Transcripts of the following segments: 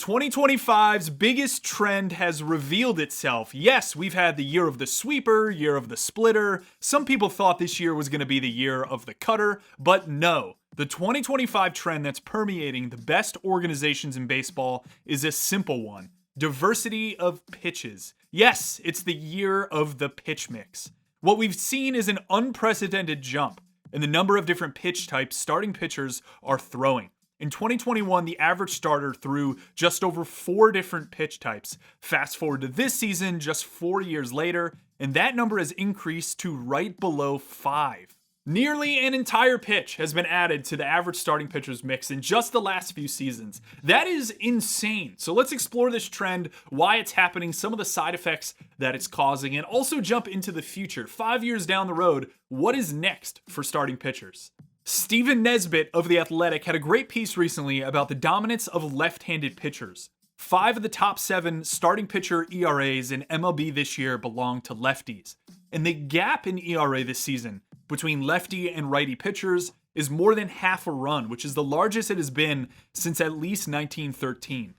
2025's biggest trend has revealed itself. Yes, we've had the year of the sweeper, year of the splitter. Some people thought this year was going to be the year of the cutter, but no. The 2025 trend that's permeating the best organizations in baseball is a simple one: diversity of pitches. Yes, it's the year of the pitch mix. What we've seen is an unprecedented jump in the number of different pitch types starting pitchers are throwing. In 2021, the average starter threw just over 4 different pitch types. Fast forward to this season, just 4 years later, and that number has increased to right below 5. Nearly an entire pitch has been added to the average starting pitcher's mix in just the last few seasons. That is insane. So let's explore this trend, why it's happening, some of the side effects that it's causing, and also jump into the future. 5 years down the road, what is next for starting pitchers? Stephen Nesbitt of The Athletic had a great piece recently about the dominance of left-handed pitchers. 5 of the top 7 starting pitcher ERAs in MLB this year belong to lefties. And the gap in ERA this season between lefty and righty pitchers is more than half a run, which is the largest it has been since at least 1913.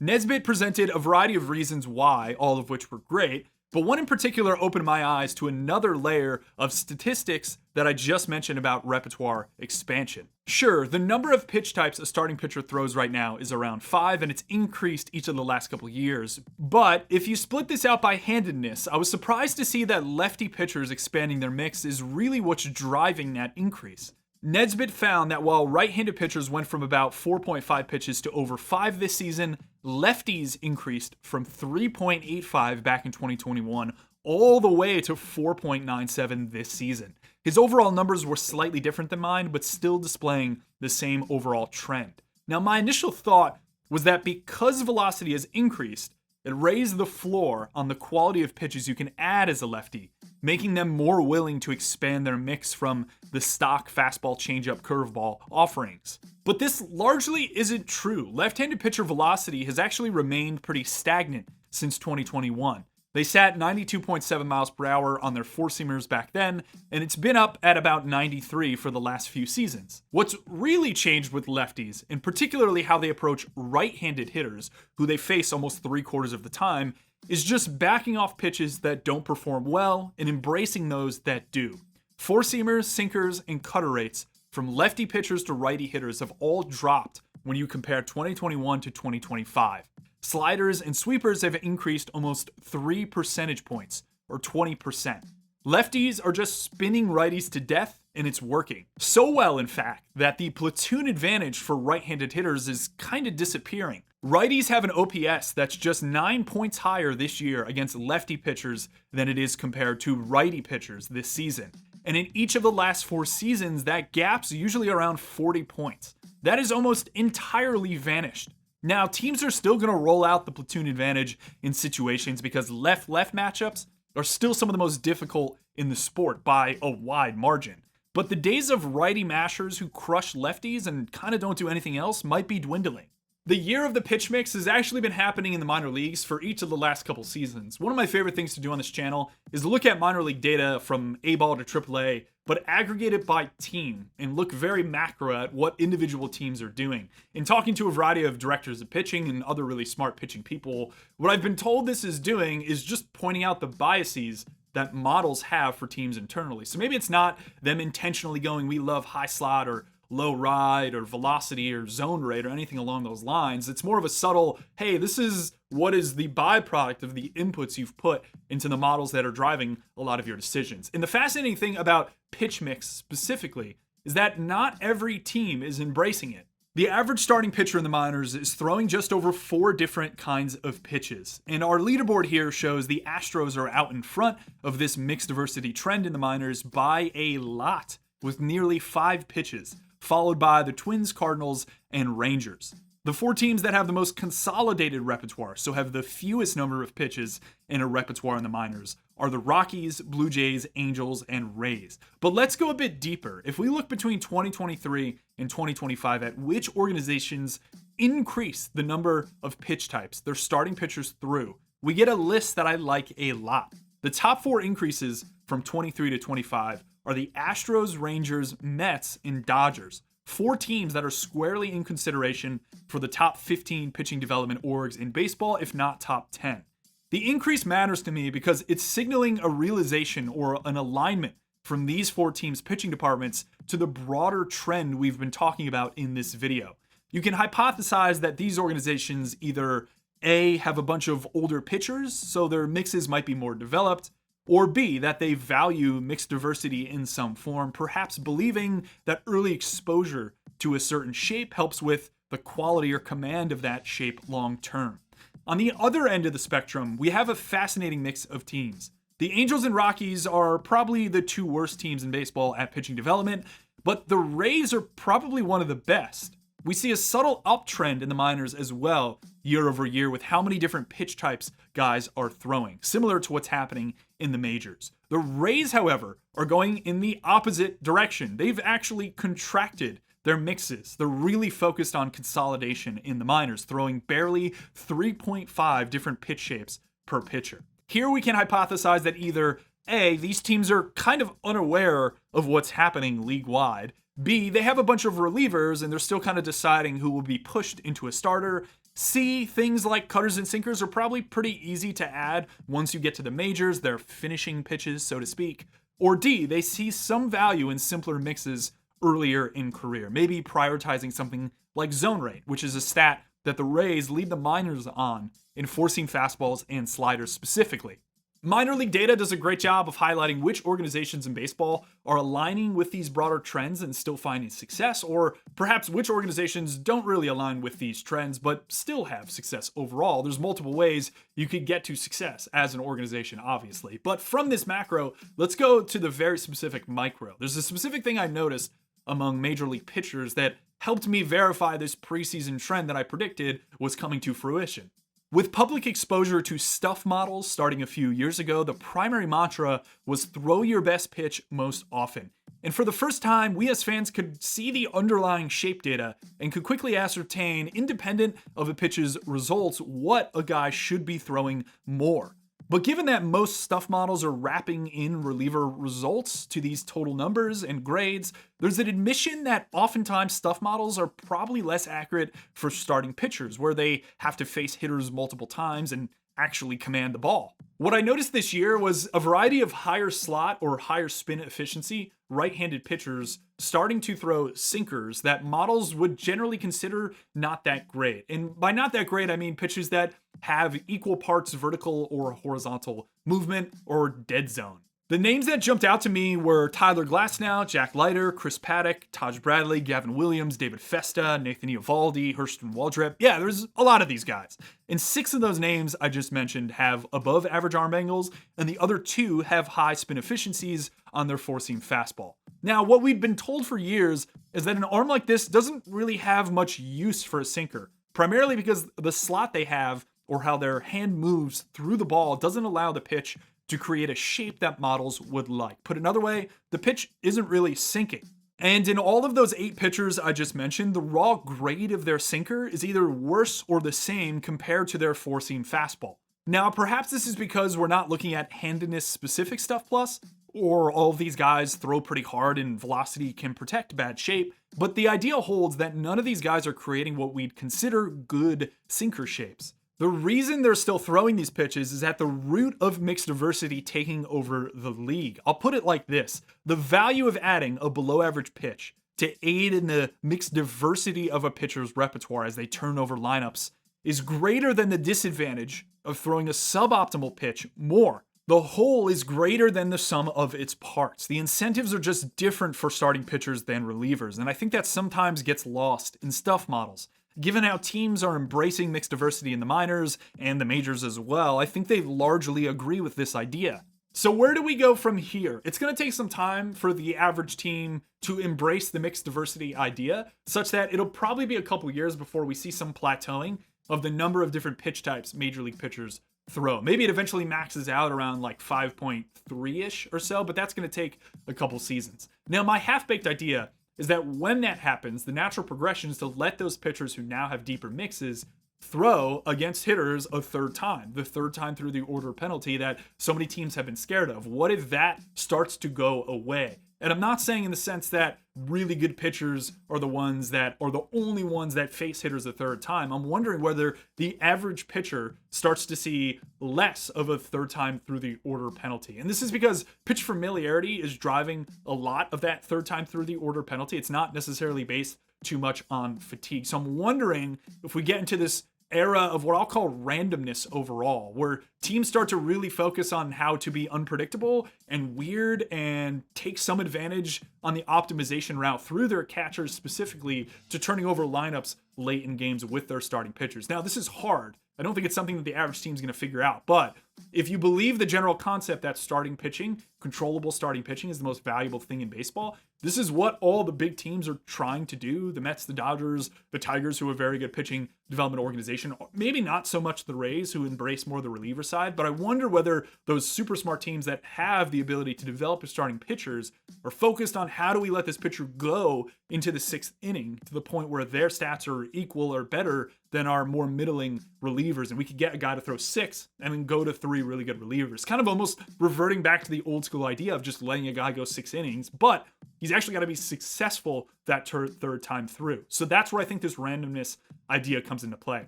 Nesbitt presented a variety of reasons why, all of which were great, but one in particular opened my eyes to another layer of statistics that I just mentioned about repertoire expansion. Sure, the number of pitch types a starting pitcher throws right now is around 5, and it's increased each of the last couple years. But if you split this out by handedness, I was surprised to see that lefty pitchers expanding their mix is really what's driving that increase. Nesbitt found that while right-handed pitchers went from about 4.5 pitches to over 5 this season, lefties increased from 3.85 back in 2021 all the way to 4.97 this season. His overall numbers were slightly different than mine, but still displaying the same overall trend. Now, my initial thought was that because velocity has increased, it raised the floor on the quality of pitches you can add as a lefty, making them more willing to expand their mix from the stock fastball, changeup, curveball offerings. But this largely isn't true. Left-handed pitcher velocity has actually remained pretty stagnant since 2021. They sat 92.7 miles per hour on their four-seamers back then, and it's been up at about 93 for the last few seasons. What's really changed with lefties, and particularly how they approach right-handed hitters, who they face almost 3/4 of the time, is just backing off pitches that don't perform well and embracing those that do. Four-seamers, sinkers, and cutter rates from lefty pitchers to righty hitters have all dropped when you compare 2021 to 2025. Sliders and sweepers have increased almost 3 percentage points, or 20%. Lefties are just spinning righties to death, and it's working. So well, in fact, that the platoon advantage for right-handed hitters is kind of disappearing. Righties have an OPS that's just 9 points higher this year against lefty pitchers than it is compared to righty pitchers this season. And in each of the last 4 seasons, that gap's usually around 40 points. That has almost entirely vanished. Now, teams are still going to roll out the platoon advantage in situations because left-left matchups are still some of the most difficult in the sport by a wide margin. But the days of righty mashers who crush lefties and kind of don't do anything else might be dwindling. The year of the pitch mix has actually been happening in the minor leagues for each of the last couple seasons. One of my favorite things to do on this channel is to look at minor league data from A-ball to AAA, but aggregate it by team and look very macro at what individual teams are doing. In talking to a variety of directors of pitching and other really smart pitching people, what I've been told this is doing is just pointing out the biases that models have for teams internally. So maybe it's not them intentionally going, we love high slot or low ride or velocity or zone rate or anything along those lines. It's more of a subtle, hey, this is what is the byproduct of the inputs you've put into the models that are driving a lot of your decisions. And the fascinating thing about pitch mix specifically is that not every team is embracing it. The average starting pitcher in the minors is throwing just over 4 different kinds of pitches. And our leaderboard here shows the Astros are out in front of this mixed diversity trend in the minors by a lot, with nearly 5 pitches, followed by the Twins, Cardinals, and Rangers. The 4 teams that have the most consolidated repertoire, so have the fewest number of pitches in a repertoire in the minors, are the Rockies, Blue Jays, Angels, and Rays. But let's go a bit deeper. If we look between 2023 and 2025 at which organizations increase the number of pitch types they're starting pitchers through, we get a list that I like a lot. The top 4 increases from 23 to 25 are the Astros, Rangers, Mets, and Dodgers, 4 teams that are squarely in consideration for the top 15 pitching development orgs in baseball, if not top 10. The increase matters to me because it's signaling a realization or an alignment from these 4 teams' pitching departments to the broader trend we've been talking about in this video. You can hypothesize that these organizations either A, have a bunch of older pitchers, so their mixes might be more developed, or B, that they value mixed diversity in some form, perhaps believing that early exposure to a certain shape helps with the quality or command of that shape long term. On the other end of the spectrum, we have a fascinating mix of teams. The Angels and Rockies are probably the 2 worst teams in baseball at pitching development, but the Rays are probably one of the best. We see a subtle uptrend in the minors as well, year over year, with how many different pitch types guys are throwing, similar to what's happening in the majors. The Rays, however, are going in the opposite direction. They've actually contracted their mixes. They're really focused on consolidation in the minors, throwing barely 3.5 different pitch shapes per pitcher. Here we can hypothesize that either A, these teams are kind of unaware of what's happening league-wide, B, they have a bunch of relievers and they're still kind of deciding who will be pushed into a starter, C, things like cutters and sinkers are probably pretty easy to add once you get to the majors, they're finishing pitches, so to speak, or D, they see some value in simpler mixes earlier in career, maybe prioritizing something like zone rate, which is a stat that the Rays lead the minors on in forcing fastballs and sliders specifically. Minor league data does a great job of highlighting which organizations in baseball are aligning with these broader trends and still finding success, or perhaps which organizations don't really align with these trends but still have success overall. There's multiple ways you could get to success as an organization, obviously. But from this macro, let's go to the very specific micro. There's a specific thing I noticed among major league pitchers that helped me verify this preseason trend that I predicted was coming to fruition. With public exposure to stuff models starting a few years ago, the primary mantra was throw your best pitch most often. And for the first time, we as fans could see the underlying shape data and could quickly ascertain, independent of a pitch's results, what a guy should be throwing more. But given that most stuff models are wrapping in reliever results to these total numbers and grades, there's an admission that oftentimes stuff models are probably less accurate for starting pitchers, where they have to face hitters multiple times and actually command the ball. What I noticed this year was a variety of higher slot or higher spin efficiency right-handed pitchers starting to throw sinkers that models would generally consider not that great. And by not that great, I mean pitches that have equal parts vertical or horizontal movement or dead zone. The names that jumped out to me were Tyler Glasnow, Jack Leiter, Chris Paddock, Taj Bradley, Gavin Williams, David Festa, Nathan Eovaldi, Hurston Waldrep. Yeah, there's a lot of these guys. And 6 of those names I just mentioned have above average arm angles, and the other 2 have high spin efficiencies on their four-seam fastball. Now, what we've been told for years is that an arm like this doesn't really have much use for a sinker, primarily because the slot they have or how their hand moves through the ball doesn't allow the pitch to create a shape that models would like. Put another way, the pitch isn't really sinking. And in all of those 8 pitchers I just mentioned, the raw grade of their sinker is either worse or the same compared to their four-seam fastball. Now, perhaps this is because we're not looking at handedness specific stuff plus, or all of these guys throw pretty hard and velocity can protect bad shape, but the idea holds that none of these guys are creating what we'd consider good sinker shapes. The reason they're still throwing these pitches is at the root of mixed diversity taking over the league. I'll put it like this. The value of adding a below average pitch to aid in the mixed diversity of a pitcher's repertoire as they turn over lineups is greater than the disadvantage of throwing a suboptimal pitch more. The whole is greater than the sum of its parts. The incentives are just different for starting pitchers than relievers, and I think that sometimes gets lost in stuff models. Given how teams are embracing mixed diversity in the minors and the majors as well, I think they largely agree with this idea. So where do we go from here? It's going to take some time for the average team to embrace the mixed diversity idea, such that it'll probably be a couple years before we see some plateauing of the number of different pitch types major league pitchers throw. Maybe it eventually maxes out around like 5.3-ish or so, but that's going to take a couple seasons. Now, my half-baked idea is that when that happens, the natural progression is to let those pitchers who now have deeper mixes throw against hitters a third time, the third time through the order penalty that so many teams have been scared of. What if that starts to go away? And I'm not saying in the sense that really good pitchers are the ones that are the only ones that face hitters a third time. I'm wondering whether the average pitcher starts to see less of a third time through the order penalty. And this is because pitch familiarity is driving a lot of that third time through the order penalty. It's not necessarily based too much on fatigue. So I'm wondering if we get into this era of what I'll call randomness overall, where teams start to really focus on how to be unpredictable and weird and take some advantage on the optimization route through their catchers specifically to turning over lineups late in games with their starting pitchers. Now, this is hard. I don't think it's something that the average team's going to figure out, but if you believe the general concept that starting pitching, controllable starting pitching is the most valuable thing in baseball, this is what all the big teams are trying to do. The Mets, the Dodgers, the Tigers, who are a very good pitching development organization. Maybe not so much the Rays, who embrace more the reliever side, but I wonder whether those super smart teams that have the ability to develop starting pitchers are focused on how do we let this pitcher go into the sixth inning to the point where their stats are equal or better than our more middling relievers. And we could get a guy to throw 6 and then go to 3 really good relievers. Kind of almost reverting back to the old school idea of just letting a guy go 6 innings, but he's actually got to be successful that third time through. So that's where I think this randomness idea comes into play.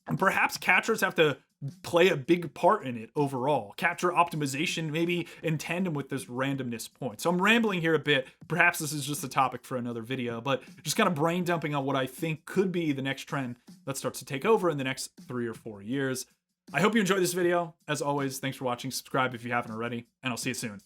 And perhaps catchers have to play a big part in it overall. Catcher optimization maybe in tandem with this randomness point. So I'm rambling here a bit. Perhaps this is just a topic for another video, but just kind of brain dumping on what I think could be the next trend that starts to take over in the next 3 or 4 years. I hope you enjoyed this video. As always, thanks for watching. Subscribe if you haven't already, and I'll see you soon.